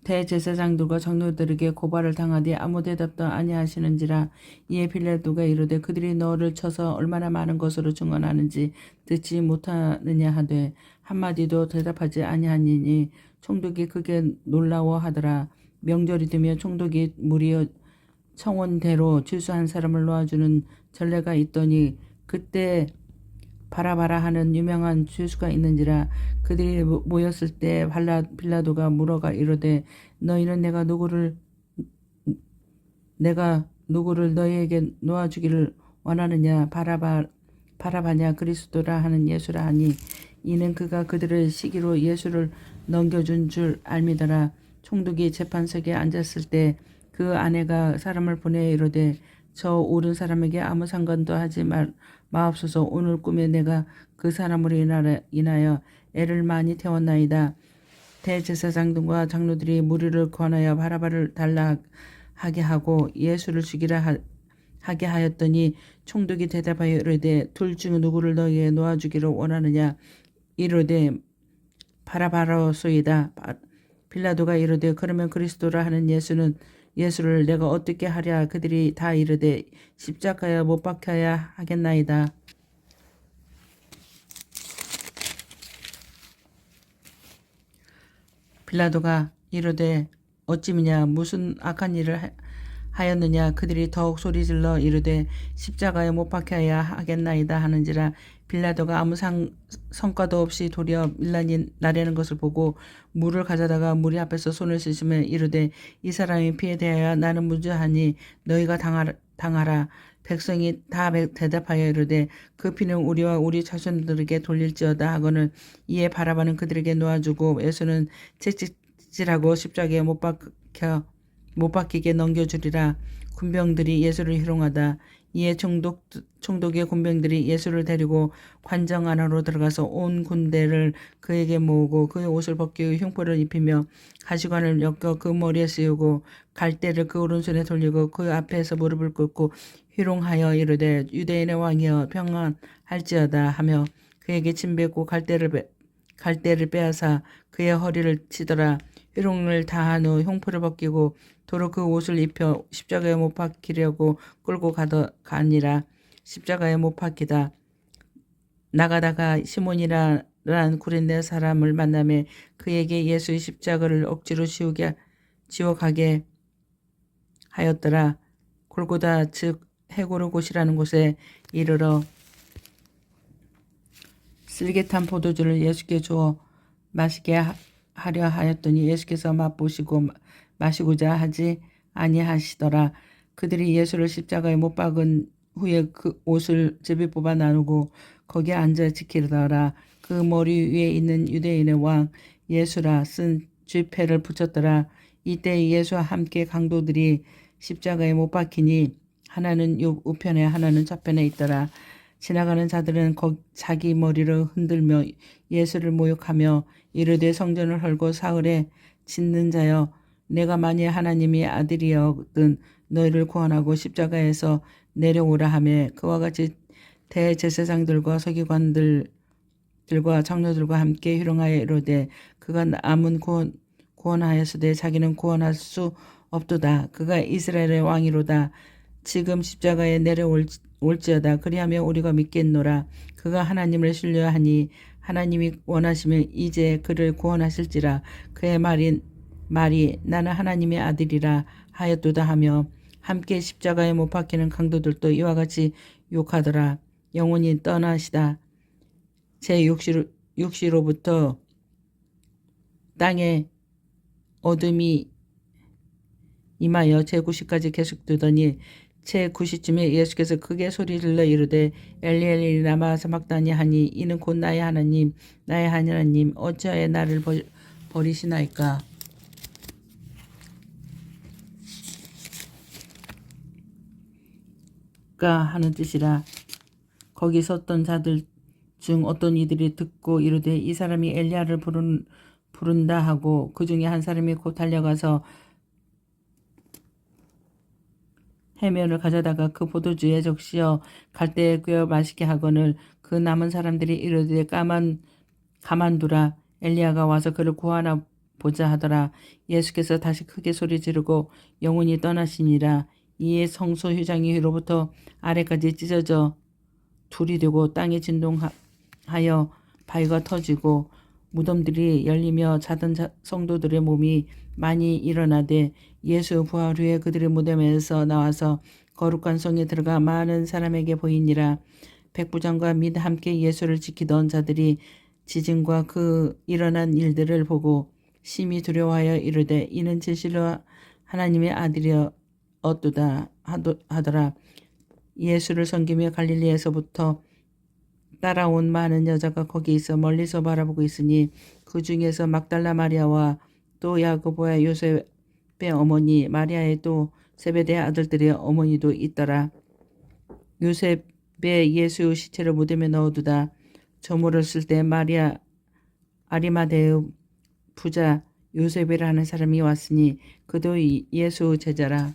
대제사장들과 장로들에게 고발을 당하되 아무 대답도 아니하시는지라. 이에 빌라도가 이르되 그들이 너를 쳐서 얼마나 많은 것으로 증언하는지 듣지 못하느냐 하되 한마디도 대답하지 아니하니니 총독이 크게 놀라워하더라. 명절이 되며 총독이 무리여 청원대로 죄수한 사람을 놓아주는 전례가 있더니 그때 바라바라 하는 유명한 죄수가 있는지라. 그들이 모였을 때 빌라도가 물어가 이르되 너희는 내가 누구를 너희에게 놓아주기를 원하느냐. 바라바냐 그리스도라 하는 예수라 하니 이는 그가 그들을 시기로 예수를 넘겨준 줄 알미더라. 총독이 재판석에 앉았을 때 그 아내가 사람을 보내 이르되 저 옳은 사람에게 아무 상관도 하지 마옵소서. 오늘 꿈에 내가 그 사람으로 인하여 애를 많이 태웠나이다. 대제사장들과 장로들이 무리를 권하여 바라바를 달라 하게 하고 예수를 죽이라 하게 하였더니 총독이 대답하여 이르되 둘 중 누구를 너희에 놓아주기를 원하느냐. 이르되 바라바로소이다. 빌라도가 이르되 그러면 그리스도라 하는 예수는 예수를 내가 어떻게 하랴. 그들이 다 이르되 십자가에 못 박혀야 하겠나이다. 빌라도가 이르되 어찌미냐 무슨 악한 일을 하였느냐. 그들이 더욱 소리질러 이르되 십자가에 못 박혀야 하겠나이다 하는지라. 빌라도가 아무 성과도 없이 도리어 밀란이 나려는 것을 보고 물을 가져다가 무리 앞에서 손을 씻으며 이르되 이 사람의 피에 대하여 나는 무죄하니 너희가 당하라. 백성이 다 대답하여 이르되 그 피는 우리와 우리 자손들에게 돌릴지어다 하거늘. 이에 바라바는 그들에게 놓아주고 예수는 채찍질하고 십자가에 못 박히게 넘겨주리라. 군병들이 예수를 희롱하다. 이에 총독의 군병들이 예수를 데리고 관정 안으로 들어가서 온 군대를 그에게 모으고 그의 옷을 벗기고 흉포를 입히며 가시관을 엮어 그 머리에 씌우고 갈대를 그 오른손에 돌리고 그 앞에서 무릎을 꿇고 희롱하여 이르되 유대인의 왕이여 평안할지어다 하며 그에게 침뱉고 갈대를 빼앗아 그의 허리를 치더라. 희롱을 다한 후 흉포를 벗기고 도로 그 옷을 입혀 십자가에 못 박히려고 끌고 가니라. 십자가에 못 박히다 나가다가 시몬이라는 구레네 사람을 만나매 그에게 예수의 십자가를 억지로 지워가게 하였더라. 골고다 즉 해고로 곳이라는 곳에 이르러 쓸개탄 포도주를 예수께 주어 마시게 하려 하였더니 예수께서 맛보시고 마시고자 하지 아니하시더라. 그들이 예수를 십자가에 못 박은 후에 그 옷을 제비 뽑아 나누고 거기에 앉아 지키더라. 그 머리 위에 있는 유대인의 왕 예수라 쓴 쥐패를 붙였더라. 이때 예수와 함께 강도들이 십자가에 못 박히니 하나는 우편에 하나는 좌편에 있더라. 지나가는 자들은 자기 머리를 흔들며 예수를 모욕하며 이르되 성전을 헐고 사흘에 짓는 자여 내가 만일 하나님의 아들이여든 너희를 구원하고 십자가에서 내려오라 하며 그와 같이 대제사장들과 서기관들과 장로들과 함께 희롱하여 이르되 그가 남은 구원하였으되 자기는 구원할 수 없도다. 그가 이스라엘의 왕이로다. 지금 십자가에 내려올지어다. 그리하며 우리가 믿겠노라. 그가 하나님을 신뢰하니 하나님이 원하시면 이제 그를 구원하실지라. 그의 말이 나는 하나님의 아들이라 하였도다 하며 함께 십자가에 못 박히는 강도들도 이와 같이 욕하더라. 영혼이 떠나시다. 제 육시로부터 땅에 어둠이 임하여 제9시까지 계속되더니 제9시쯤에 예수께서 크게 소리질러 이르되 엘리 엘리 라마 사막다니 하니 이는 곧 나의 하나님 어찌하여 나를 버리시나이까. 하는 뜻이라. 거기 섰던 자들 중 어떤 이들이 듣고 이르되 이 사람이 엘리야를 부른다 하고 그 중에 한 사람이 곧 달려가서 해면을 가져다가 그 포도주에 적시어 갈대에 꿰어 마시게 하거늘. 그 남은 사람들이 이르되 가만두라. 엘리야가 와서 그를 구하나 보자 하더라. 예수께서 다시 크게 소리 지르고 영혼이 떠나시니라. 이에 성소 휘장이 위로부터 아래까지 찢어져 둘이 되고 땅에 진동하여 바위가 터지고 무덤들이 열리며 자던 성도들의 몸이 많이 일어나되 예수 부활 후에 그들의 무덤에서 나와서 거룩한 성에 들어가 많은 사람에게 보이니라. 백부장과 및 함께 예수를 지키던 자들이 지진과 그 일어난 일들을 보고 심히 두려워하여 이르되 이는 진실로 하나님의 아들이었도다 하더라. 예수를 섬기며 갈릴리에서부터 따라온 많은 여자가 거기 있어 멀리서 바라보고 있으니 그 중에서 막달라 마리아와 또 야고보와 요셉의 어머니 마리아의 또 세베대의 아들들의 어머니도 있더라. 요셉의 예수 시체를 무덤에 넣어두다 저물었을 때 마리아 아리마대의 부자 요셉이라는 사람이 왔으니 그도 예수 제자라.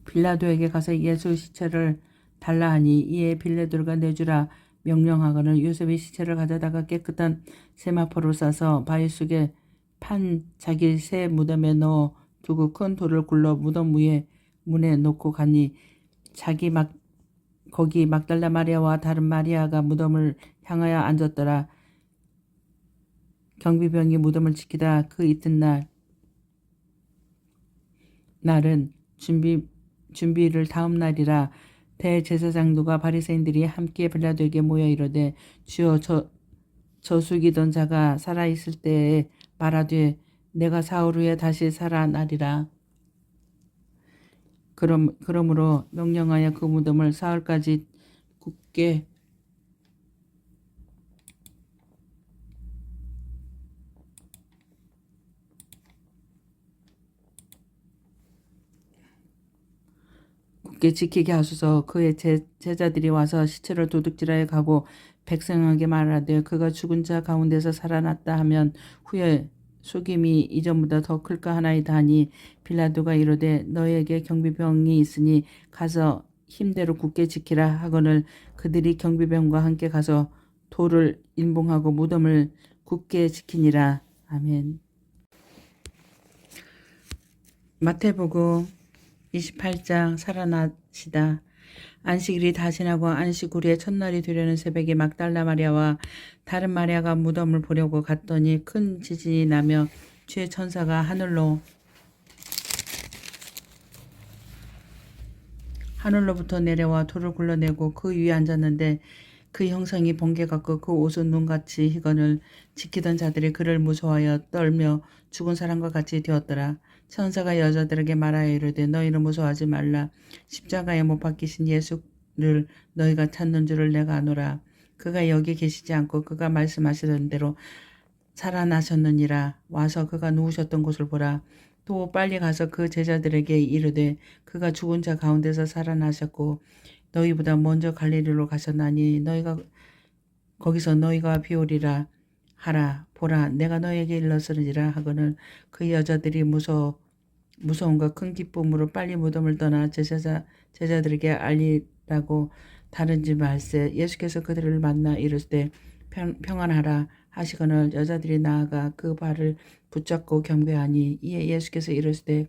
빌라도에게 가서 예수 시체를 달라 하니 이에 빌라도가 내주라. 명령하거늘 요셉이 시체를 가져다가 깨끗한 세마포로 싸서 바위 속에 판 자기 새 무덤에 넣어 두고 큰 돌을 굴러 무덤 위에 문에 놓고 가니 거기 막달라 마리아와 다른 마리아가 무덤을 향하여 앉았더라. 경비병이 무덤을 지키다 그 이튿날은 준비를 다음 날이라. 대제사장들과 바리새인들이 함께 빌라도에게 모여 이르되 주여 저 죽이던 자가 살아있을 때에 말하되 내가 사흘 후에 다시 살아나리라. 그러므로 명령하여 그 무덤을 사흘까지 굳게 지키게 하소서. 그의 제자들이 와서 시체를 도둑질하여 가고 백성에게 말하되 그가 죽은 자 가운데서 살아났다 하면 후에 속임이 이전보다 더 클까 하나이다 하니 빌라도가 이르되 너에게 경비병이 있으니 가서 힘대로 굳게 지키라 하거늘 그들이 경비병과 함께 가서 돌을 인봉하고 무덤을 굳게 지키니라. 아멘. 마태복음 28장 살아나시다. 안식일이 다 지나고 안식일의 첫날이 되려는 새벽에 막달라 마리아와 다른 마리아가 무덤을 보려고 갔더니 큰 지진이 나며 주의 천사가 하늘로부터 내려와 돌을 굴러내고 그 위에 앉았는데 그 형상이 번개 같고 그 옷은 눈같이 희건을 지키던 자들이 그를 무서워하여 떨며 죽은 사람과 같이 되었더라. 천사가 여자들에게 말하여 이르되 너희는 무서워하지 말라. 십자가에 못 박히신 예수를 너희가 찾는 줄을 내가 아노라. 그가 여기 계시지 않고 그가 말씀하시던 대로 살아나셨느니라. 와서 그가 누우셨던 곳을 보라. 또 빨리 가서 그 제자들에게 이르되 그가 죽은 자 가운데서 살아나셨고 너희보다 먼저 갈릴리로 가셨나니 거기서 너희가 비오리라 하라. 보라 내가 너희에게 일렀으리라 하거늘 그 여자들이 무서움과 큰 기쁨으로 빨리 무덤을 떠나 제자들에게 알리라고 다른 집 말세. 예수께서 그들을 만나 이르시되 평안하라 하시거늘 여자들이 나아가 그 발을 붙잡고 경배하니 이에 예수께서 이르시되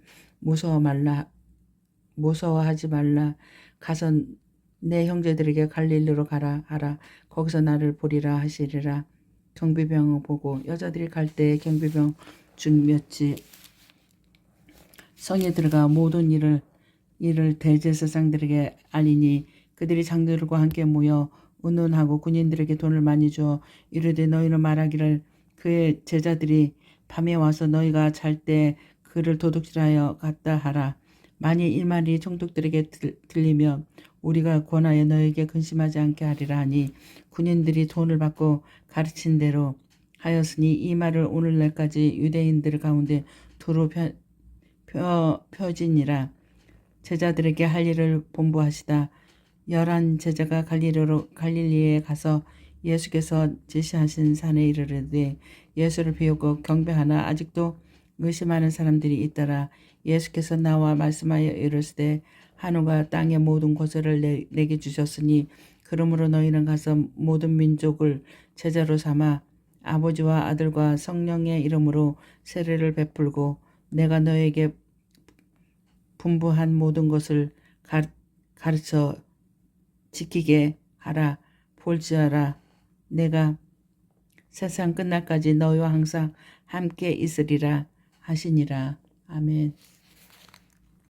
무서워하지 말라. 가서 내 형제들에게 갈릴리로 가라 하라. 거기서 나를 보리라 하시리라. 경비병을 보고 여자들이 갈 때에 경비병 중 몇이 성에 들어가 모든 일을 대제사장들에게 알리니 그들이 장들과 함께 모여 의논하고 군인들에게 돈을 많이 주어 이르되 너희는 말하기를 그의 제자들이 밤에 와서 너희가 잘 때 그를 도둑질하여 갔다 하라. 만일 이 말이 총독들에게 들리면 우리가 권하여 너에게 근심하지 않게 하리라 하니 군인들이 돈을 받고 가르친 대로 하였으니 이 말을 오늘날까지 유대인들 가운데 두루 펴지니라. 제자들에게 할 일을 본부하시다. 11 제자가 갈릴리에 가서 예수께서 지시하신 산에 이르르되 예수를 비웃고 경배하나 아직도 의심하는 사람들이 있더라. 예수께서 나와 말씀하여 이르시되 하늘과 땅의 모든 권세를 내게 주셨으니 그러므로 너희는 가서 모든 민족을 제자로 삼아 아버지와 아들과 성령의 이름으로 세례를 베풀고 내가 너에게 분부한 모든 것을 가르쳐 지키게 하라. 볼지어다 내가 세상 끝날까지 너희와 항상 함께 있으리라 하시니라. 아멘.